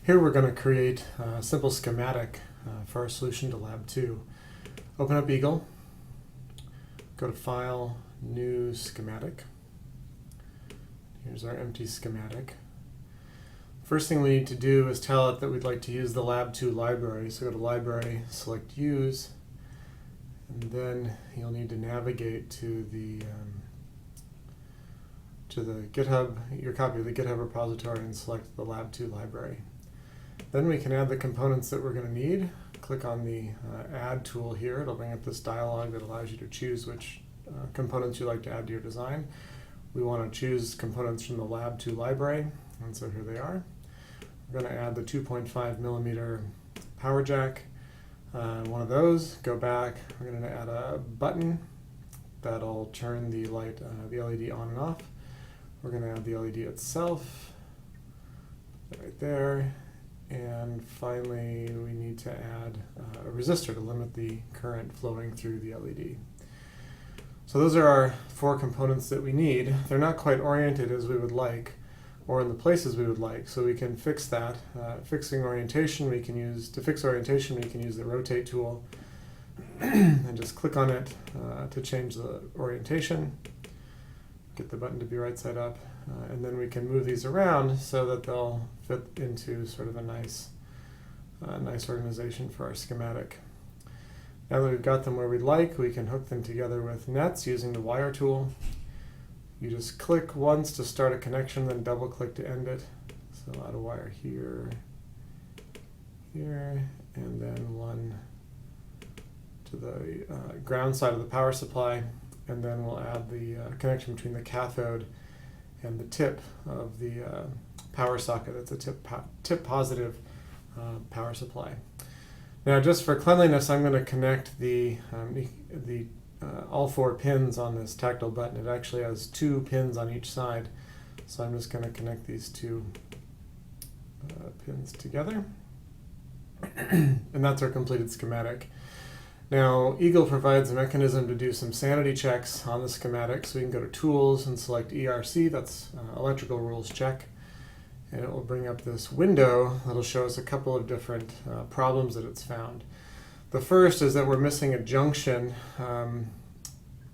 Here we're going to create a simple schematic for our solution to Lab 2. Open up Eagle, go to File, New Schematic. Here's our empty schematic. First thing we need to do is tell it that we'd like to use the Lab 2 library. So go to Library, select Use, and then you'll need to navigate to the GitHub, your copy of the GitHub repository, and select the Lab 2 library. Then we can add the components that we're going to need. Click on the Add tool here. It'll bring up this dialog that allows you to choose which components you'd like to add to your design. We want to choose components from the Lab 2 library, and so here they are. We're going to add the 2.5mm power jack, one of those. Go back. We're going to add a button that'll turn the light, the LED on and off. We're going to add the LED itself right there. And finally, we need to add a resistor to limit the current flowing through the LED. So those are our 4 components that we need. They're not quite oriented as we would like, or in the places we would like, so we can fix that. Fixing orientation, we can use, to fix orientation, we can use the rotate tool and just click on it to change the orientation. Get the button to be right side up, and then we can move these around so that they'll fit into sort of a nice organization for our schematic. Now that we've got them where we'd like, we can hook them together with nets using the wire tool. You just click once to start a connection, then double click to end it. So add a wire here, here, and then one to the ground side of the power supply. And then we'll add the connection between the cathode and the tip of the power socket. That's a tip positive power supply. Now, just for cleanliness, I'm going to connect the all 4 pins on this tactile button. It actually has 2 pins on each side, so I'm just going to connect these 2 pins together. And that's our completed schematic. Now, Eagle provides a mechanism to do some sanity checks on the schematic, so we can go to Tools and select ERC, that's Electrical Rules Check, and it will bring up this window that'll show us a couple of different problems that it's found. The first is that we're missing a junction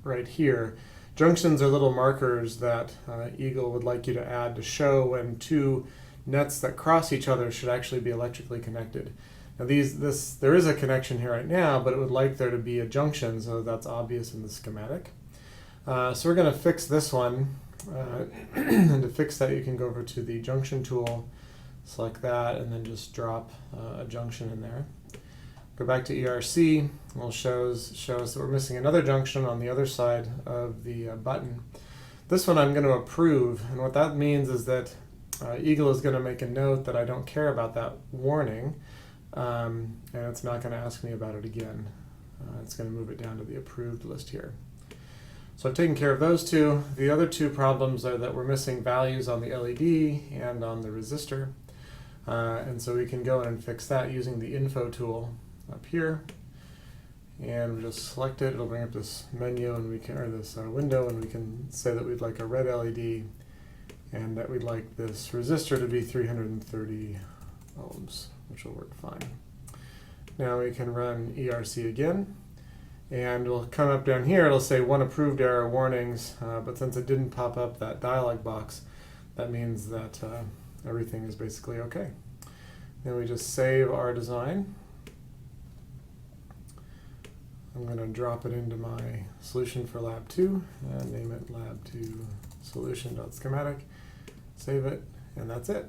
right here. Junctions are little markers that Eagle would like you to add to show when 2 nets that cross each other should actually be electrically connected. Now there is a connection here right now, but it would like there to be a junction, so that's obvious in the schematic. So we're going to fix this one, and to fix that you can go over to the junction tool, select that, and then just drop a junction in there. Go back to ERC, and it'll show us that we're missing another junction on the other side of the button. This one I'm going to approve, and what that means is that Eagle is going to make a note that I don't care about that warning. And it's not going to ask me about it again. It's going to move it down to the approved list here. So I've taken care of those 2. The other 2 problems are that we're missing values on the LED and on the resistor. And so we can go in and fix that using the Info tool up here. And we just select it. It'll bring up this menu, and we can, or this window, and we can say that we'd like a red LED and that we'd like this resistor to be 330 ohms. Which will work fine. Now we can run ERC again, and we'll come up down here. It'll say 1 approved error warnings, but since it didn't pop up that dialog box, that means that everything is basically okay. Then we just save our design. I'm going to drop it into my solution for Lab 2 and name it Lab 2 solution.schematic. Save it, and that's it.